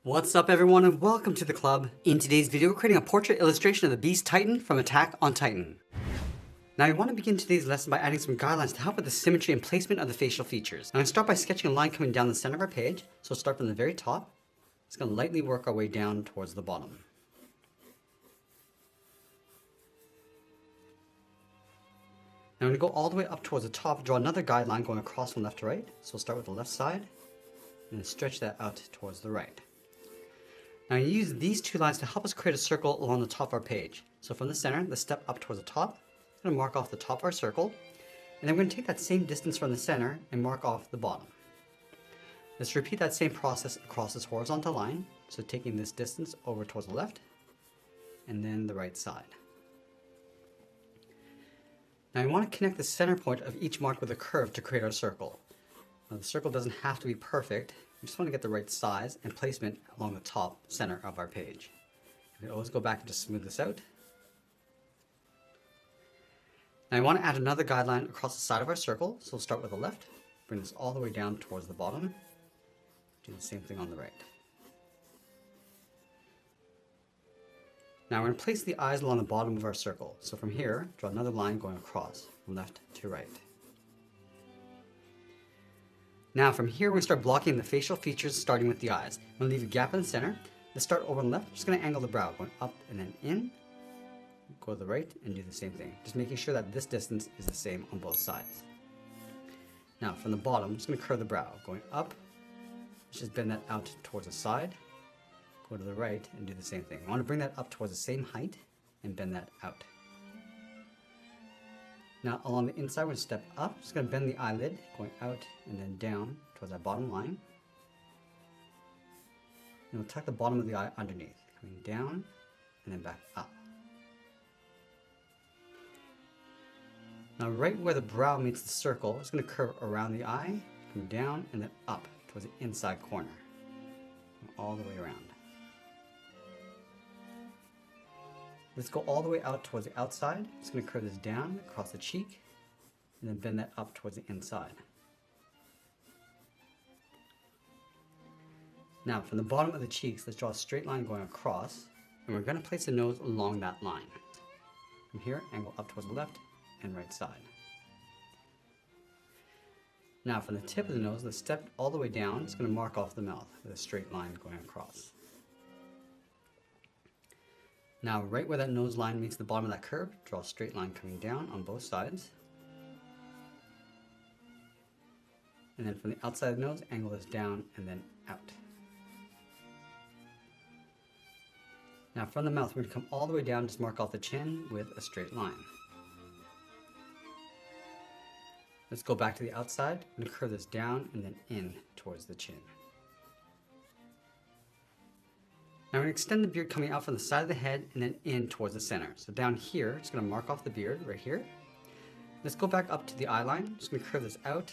What's up everyone and welcome to the club. In today's video we're creating a portrait illustration of the Beast Titan from Attack on Titan. Now I want to begin today's lesson by adding some guidelines to help with the symmetry and placement of the facial features. Now I'm going to start by sketching a line coming down the center of our page. So we'll start from the very top. It's going to lightly work our way down towards the bottom. Now I'm going to go all the way up towards the top, draw another guideline going across from left to right. So we'll start with the left side and then stretch that out towards the right. Now you use these two lines to help us create a circle along the top of our page. So from the center, the step up towards the top, I'm going to mark off the top of our circle, and then we're going to take that same distance from the center and mark off the bottom. Let's repeat that same process across this horizontal line, so taking this distance over towards the left, and then the right side. Now I want to connect the center point of each mark with a curve to create our circle. Now the circle doesn't have to be perfect. We just want to get the right size and placement along the top center of our page. We always go back and just smooth this out. Now I want to add another guideline across the side of our circle, so we'll start with the left, bring this all the way down towards the bottom, do the same thing on the right. Now we're going to place the eyes along the bottom of our circle, so from here, draw another line going across from left to right. Now from here, we're going to start blocking the facial features starting with the eyes. I'm going to leave a gap in the center. Let's start over on the left. I'm just going to angle the brow, going up and then in. Go to the right and do the same thing. Just making sure that this distance is the same on both sides. Now from the bottom, I'm just going to curve the brow, going up. Let's just bend that out towards the side. Go to the right and do the same thing. I want to bring that up towards the same height and bend that out. Now along the inside, we're going to step up. Just going to bend the eyelid, going out and then down towards that bottom line. And we'll tuck the bottom of the eye underneath, coming down and then back up. Now right where the brow meets the circle, it's going to curve around the eye, come down and then up towards the inside corner, all the way around. Let's go all the way out towards the outside. It's going to curve this down across the cheek and then bend that up towards the inside. Now from the bottom of the cheeks, let's draw a straight line going across, and we're going to place the nose along that line. From here, angle up towards the left and right side. Now from the tip of the nose, let's step all the way down. It's going to mark off the mouth with a straight line going across. Now right where that nose line meets the bottom of that curve, draw a straight line coming down on both sides. And then from the outside of the nose, angle this down and then out. Now from the mouth, we're going to come all the way down, just mark off the chin with a straight line. Let's go back to the outside. I'm going to curve this down and then in towards the chin. Now we're going to extend the beard coming out from the side of the head and then in towards the center. So down here, it's going to mark off the beard right here. Let's go back up to the eye line. Just going to curve this out,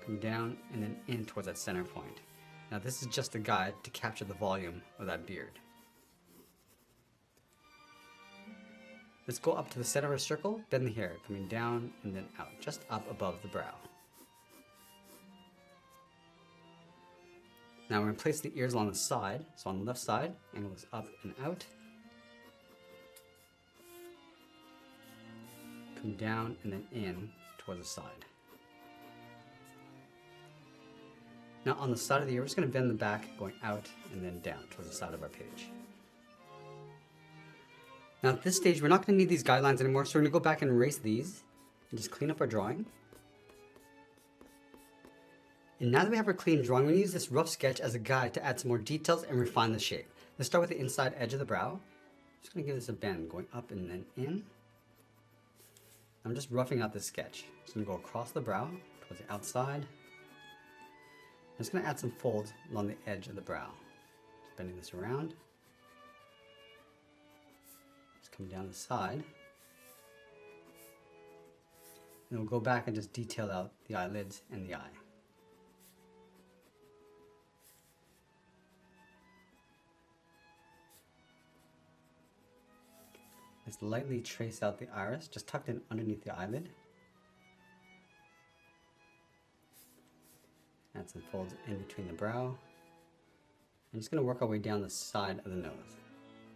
come down and then in towards that center point. Now this is just a guide to capture the volume of that beard. Let's go up to the center of our circle, bend the hair, coming down and then out, just up above the brow. Now we're going to place the ears along the side. So on the left side, angle this up and out. Come down and then in towards the side. Now on the side of the ear, we're just going to bend the back, going out and then down towards the side of our page. Now at this stage, we're not going to need these guidelines anymore, so we're going to go back and erase these and just clean up our drawing. And now that we have our clean drawing, we're going to use this rough sketch as a guide to add some more details and refine the shape. Let's start with the inside edge of the brow. I'm just going to give this a bend, going up and then in. I'm just roughing out this sketch. I'm just going to go across the brow towards the outside. I'm just going to add some folds along the edge of the brow. Just bending this around. Just come down the side. And we'll go back and just detail out the eyelids and the eye. Let's lightly trace out the iris, just tucked in underneath the eyelid. Add some folds in between the brow. I'm just going to work our way down the side of the nose.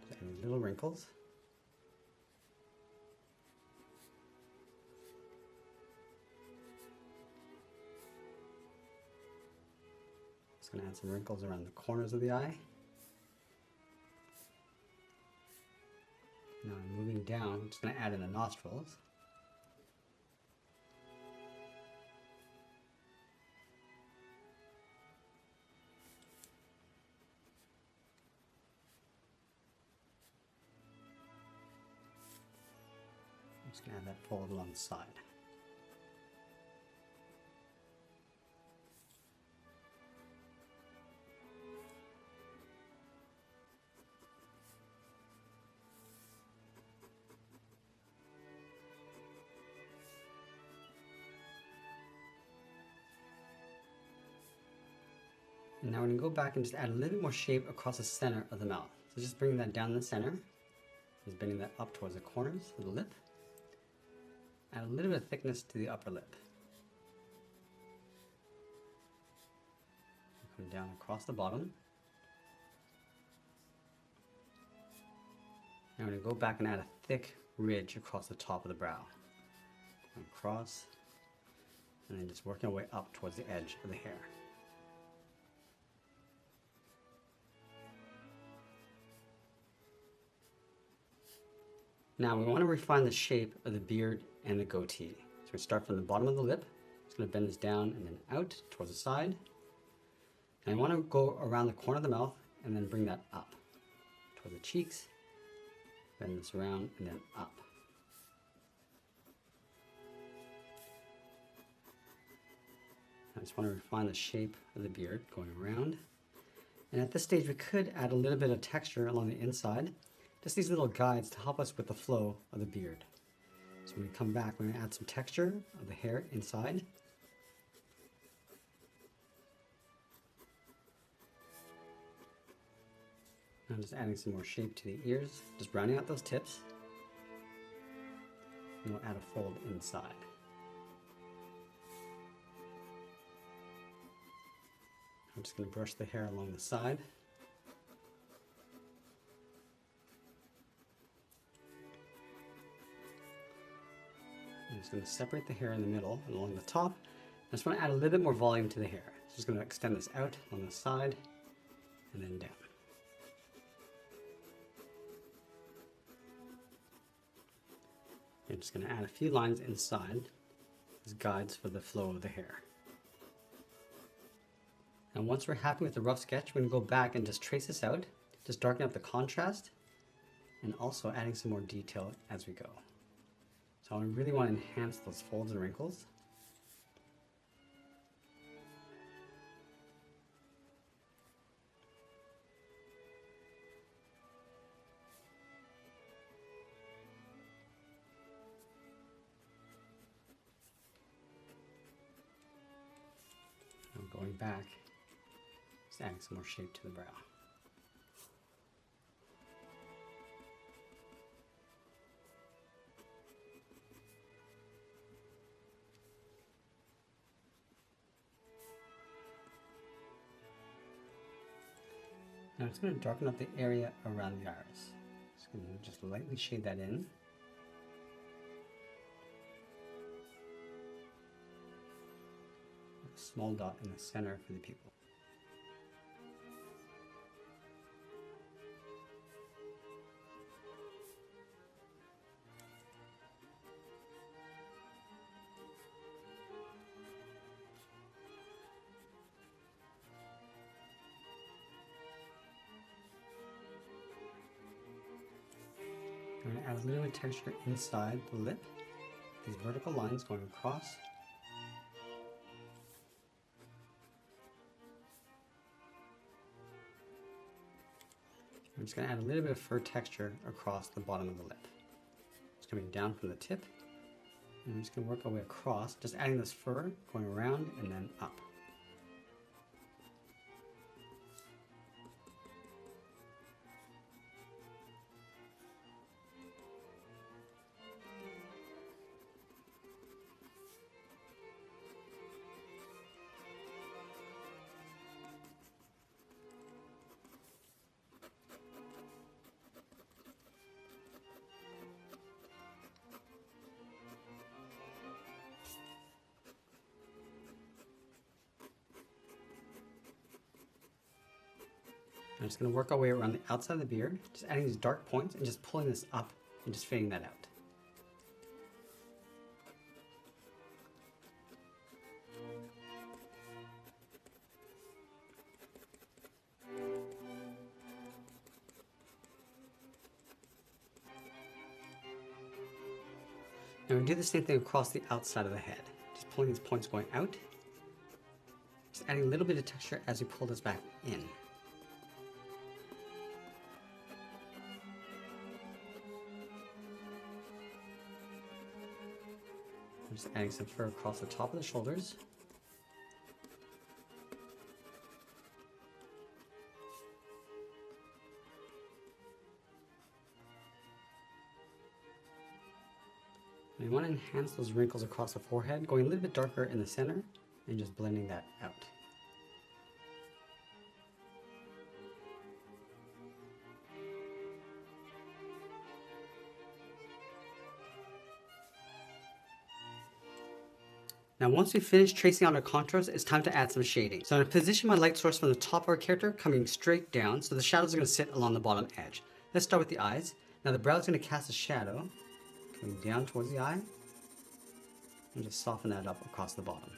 Just adding little wrinkles. Just going to add some wrinkles around the corners of the eye. Now I'm moving down, I'm just going to add in the nostrils. I'm just going to add that fold along the side. And now we're going to go back and just add a little bit more shape across the center of the mouth. So just bringing that down the center, just bending that up towards the corners of the lip. Add a little bit of thickness to the upper lip. Come down across the bottom. Now we're going to go back and add a thick ridge across the top of the brow. Across, and then just working our way up towards the edge of the hair. Now we want to refine the shape of the beard and the goatee. So we start from the bottom of the lip. Just going to bend this down and then out towards the side. And I want to go around the corner of the mouth and then bring that up toward the cheeks. Bend this around and then up. I just want to refine the shape of the beard going around. And at this stage we could add a little bit of texture along the inside. Just these little guides to help us with the flow of the beard. So when we come back, we're going to add some texture of the hair inside. I'm just adding some more shape to the ears, just rounding out those tips. And we'll add a fold inside. I'm just going to brush the hair along the side. I'm just going to separate the hair in the middle and along the top. I just want to add a little bit more volume to the hair. So just going to extend this out on the side and then down. I'm just going to add a few lines inside as guides for the flow of the hair. And once we're happy with the rough sketch, we're going to go back and just trace this out, just darken up the contrast, and also adding some more detail as we go. So I really want to enhance those folds and wrinkles. I'm going back, just adding some more shape to the brow. Now it's going to darken up the area around the iris. Just going to just lightly shade that in. A small dot in the center for the pupil. I'm going to add a little bit of texture inside the lip. These vertical lines going across. I'm just going to add a little bit of fur texture across the bottom of the lip. It's coming down from the tip. And I'm just going to work our way across, just adding this fur, going around and then up. I'm just going to work our way around the outside of the beard, just adding these dark points and just pulling this up and just fading that out. Now we do the same thing across the outside of the head. Just pulling these points going out. Just adding a little bit of texture as we pull this back in. I'm just adding some fur across the top of the shoulders. And you want to enhance those wrinkles across the forehead, going a little bit darker in the center and just blending that out. Now once we finish tracing out our contours, it's time to add some shading. So I'm going to position my light source from the top of our character coming straight down, so the shadows are going to sit along the bottom edge. Let's start with the eyes. Now the brow is going to cast a shadow coming down towards the eye, and just soften that up across the bottom.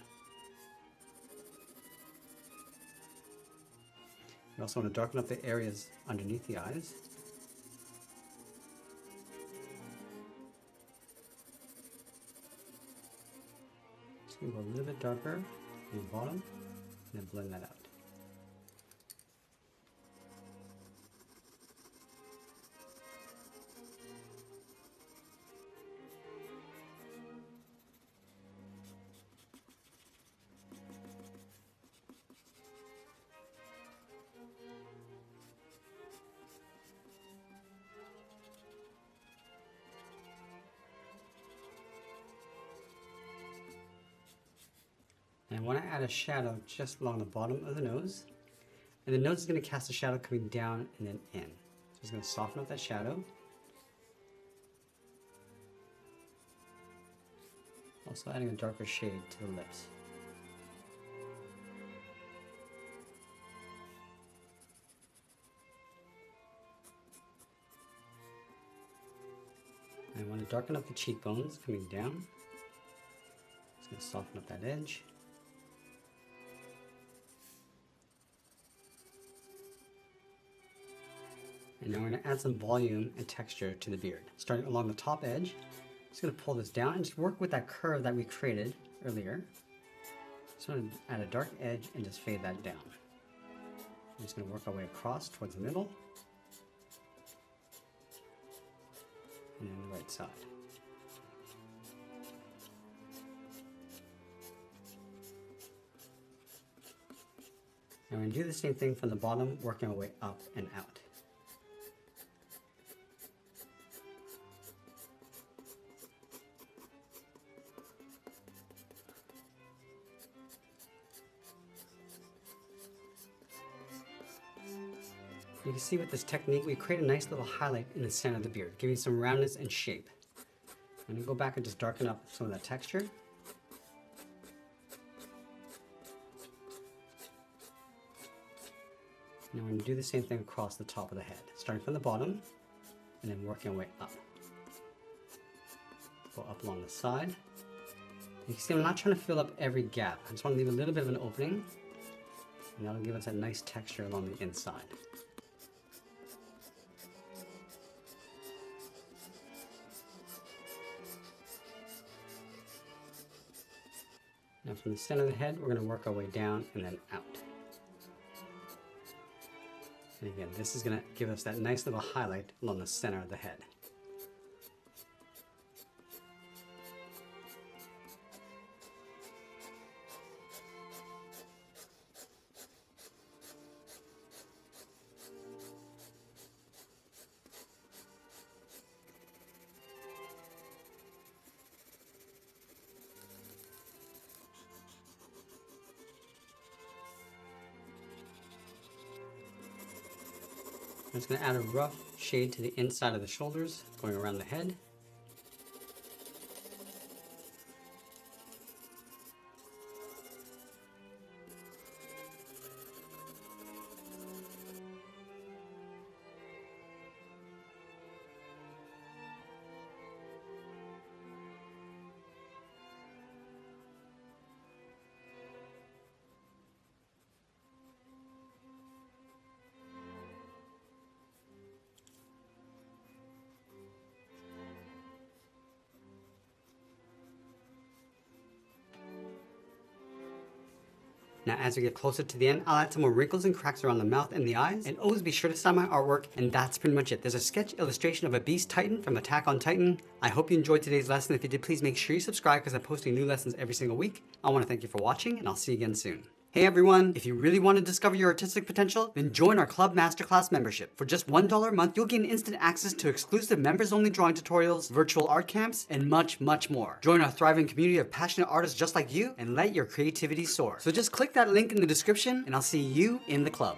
We also want to darken up the areas underneath the eyes. Just going to go a little bit darker on the bottom, and then blend that out. And I want to add a shadow just along the bottom of the nose. And the nose is going to cast a shadow coming down and then in. So it's going to soften up that shadow. Also adding a darker shade to the lips. I want to darken up the cheekbones coming down. Just going to soften up that edge. And now we're going to add some volume and texture to the beard. Starting along the top edge, just going to pull this down and just work with that curve that we created earlier. Just going to add a dark edge and just fade that down. I'm just going to work our way across towards the middle. And then the right side. And we're going to do the same thing from the bottom, working our way up and out. You can see with this technique, we create a nice little highlight in the center of the beard, giving some roundness and shape. I'm going to go back and just darken up some of that texture. Now we're going to do the same thing across the top of the head, starting from the bottom and then working our way up. Go up along the side. You can see I'm not trying to fill up every gap. I just want to leave a little bit of an opening, and that'll give us that nice texture along the inside. Now from the center of the head, we're going to work our way down and then out. And again, this is going to give us that nice little highlight along the center of the head. I'm just going to add a rough shade to the inside of the shoulders, going around the head. Now as we get closer to the end, I'll add some more wrinkles and cracks around the mouth and the eyes, and always be sure to sign my artwork, and that's pretty much it. There's a sketch illustration of a beast titan from Attack on Titan. I hope you enjoyed today's lesson. If you did, please make sure you subscribe because I'm posting new lessons every single week. I want to thank you for watching, and I'll see you again soon. Hey everyone, if you really want to discover your artistic potential, then join our Club Masterclass membership. For just $1 a month, you'll gain instant access to exclusive members-only drawing tutorials, virtual art camps, and much, much more. Join our thriving community of passionate artists just like you and let your creativity soar. So just click that link in the description and I'll see you in the club.